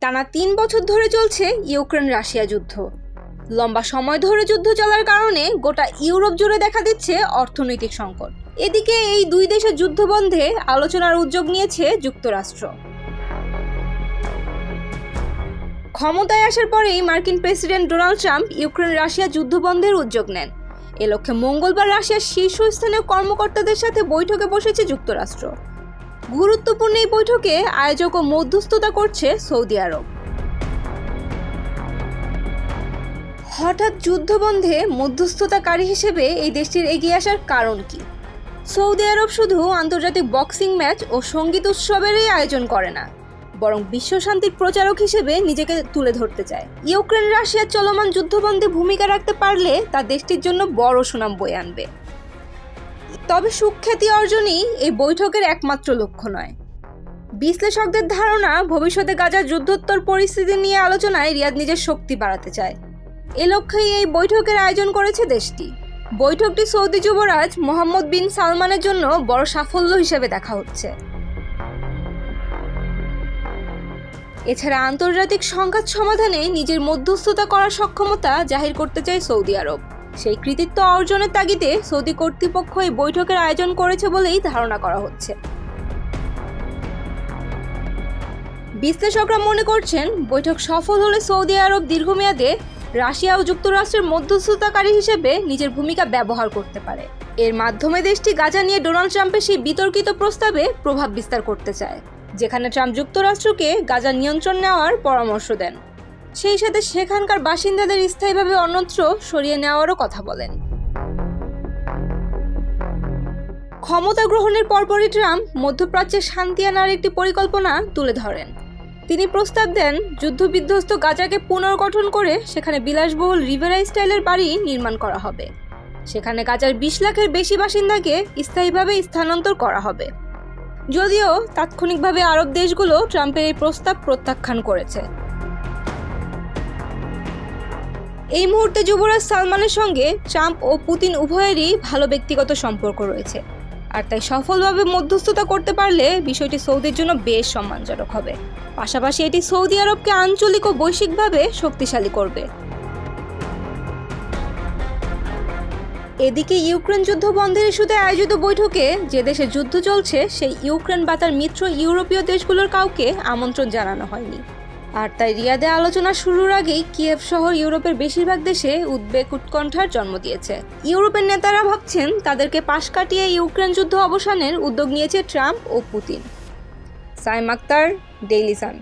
টানা ৩ বছর ধরে চলছে ইউক্রেন রাশিয়া যুদ্ধ। লম্বা সময় ধরে যুদ্ধ চলার কারণে গোটা ইউরোপ জুড়ে দেখা দিচ্ছে অর্থনৈতিক সংকট। এদিকে এই দুই দেশের যুদ্ধ বন্ধে আলোচনার উদ্যোগ নিয়েছে যুক্তরাষ্ট্র। ক্ষমতায় আসার পরেই মার্কিন president Donald Trump Ukraine Russia যুদ্ধ বন্ধের উদ্যোগ নেন। এ লক্ষ্যে মঙ্গলবার রাশিয়ার শীর্ষস্থানীয় কর্মকর্তাদের সাথে বৈঠকে বসেছে যুক্তরাষ্ট্র। গুরুত্বপূর্ণ এই বৈঠকে আয়োজক ও মধ্যস্থতা করছে সৌদি আরব। হঠাৎ যুদ্ধবন্ধে মধ্যস্থতাকারী হিসেবে এই দেশটির এগিয়ে আসার কারণ কি? সৌদি আরব শুধু আন্তর্জাতিক বক্সিং ম্যাচ ও সঙ্গীত উৎসবেরই আয়োজন করে না, বরং বিশ্ব শান্তির প্রচারক হিসেবে নিজেকে তুলে ধরতে চায়। ইউক্রেন রাশিয়ার চলমান যুদ্ধবন্ধে ভূমিকা রাখতে পারলে তা দেশটির জন্য বড় সুনাম বয়ে আনবে। তবে সুখ্যাতি অর্জনই এই বৈঠকের একমাত্র লক্ষ্য নয়। বিশ্লেষকদের ধারণা, ভবিষ্যতে গাজার যুদ্ধোত্তর পরিস্থিতি নিয়ে আলোচনায় রিয়াদ নিজের শক্তি বাড়াতে চায়। এ লক্ষ্যেই এই বৈঠকের আয়োজন করেছে দেশটি। বৈঠকটি সৌদি যুবরাজ মোহাম্মদ বিন সালমানের জন্য বড় সাফল্য হিসেবে দেখা হচ্ছে। এছাড়া আন্তর্জাতিক সংঘাত সমাধানে নিজের মধ্যস্থতা করার সক্ষমতা জাহির করতে চায় সৌদি আরব। সেই কৃতিত্ব অর্জনের তাগিদে সৌদি কর্তৃপক্ষ এই বৈঠকের আয়োজন করেছে বলেই ধারণা করা হচ্ছে। বিশ্লেষকরা মনে করছেন, বৈঠক সফল হলে সৌদি আরব দীর্ঘমেয়াদে রাশিয়া ও যুক্তরাষ্ট্রের মধ্যস্থতাকারী হিসেবে নিজের ভূমিকা ব্যবহার করতে পারে। এর মাধ্যমে দেশটি গাজা নিয়ে ডোনাল্ড ট্রাম্পের সেই বিতর্কিত প্রস্তাবে প্রভাব বিস্তার করতে চায়, যেখানে ট্রাম্প যুক্তরাষ্ট্রকে গাজা নিয়ন্ত্রণ নেওয়ার পরামর্শ দেন। সেই সাথে সেখানকার বাসিন্দাদের স্থায়ীভাবে অন্যত্র সরিয়ে নেওয়ারও কথা বলেন। ক্ষমতা গ্রহণের পরপরই ট্রাম্প মধ্যপ্রাচ্যে শান্তি আনার একটি পরিকল্পনা তুলে ধরেন। তিনি প্রস্তাব দেন, যুদ্ধবিধ্বস্ত গাজাকে পুনর্গঠন করে সেখানে বিলাসবহুল রিভেরা স্টাইলের বাড়ি নির্মাণ করা হবে। সেখানে গাজার ২০ লাখের বেশি বাসিন্দাকে স্থায়ীভাবে স্থানান্তর করা হবে। যদিও তাৎক্ষণিকভাবে আরব দেশগুলো ট্রাম্পের এই প্রস্তাব প্রত্যাখ্যান করেছে। এই মুহূর্তে যুবরাজ সালমানের সঙ্গে ট্রাম্প ও পুতিন উভয়েরই ভালো ব্যক্তিগত সম্পর্ক রয়েছে, আর তাই সফলভাবে মধ্যস্থতা করতে পারলে বিষয়টি সৌদির জন্য বেশ সম্মানজনক হবে। পাশাপাশি এটি সৌদি আরবকে আঞ্চলিক ও বৈশ্বিকভাবে শক্তিশালী করবে। এদিকে ইউক্রেন যুদ্ধ বন্ধের ইস্যুতে আয়োজিত বৈঠকে যে দেশে যুদ্ধ চলছে সেই ইউক্রেন বা তার মিত্র ইউরোপীয় দেশগুলোর কাউকে আমন্ত্রণ জানানো হয়নি। আর তাই রিয়াদে আলোচনা শুরুর আগেই কিয়েভ শহর ইউরোপের বেশিরভাগ দেশে উদ্বেগ উৎকণ্ঠার জন্ম দিয়েছে। ইউরোপের নেতারা ভাবছেন, তাদেরকে পাশ কাটিয়ে ইউক্রেন যুদ্ধ অবসানের উদ্যোগ নিয়েছে ট্রাম্প ও Putin. Saim Akter, Daily Sun.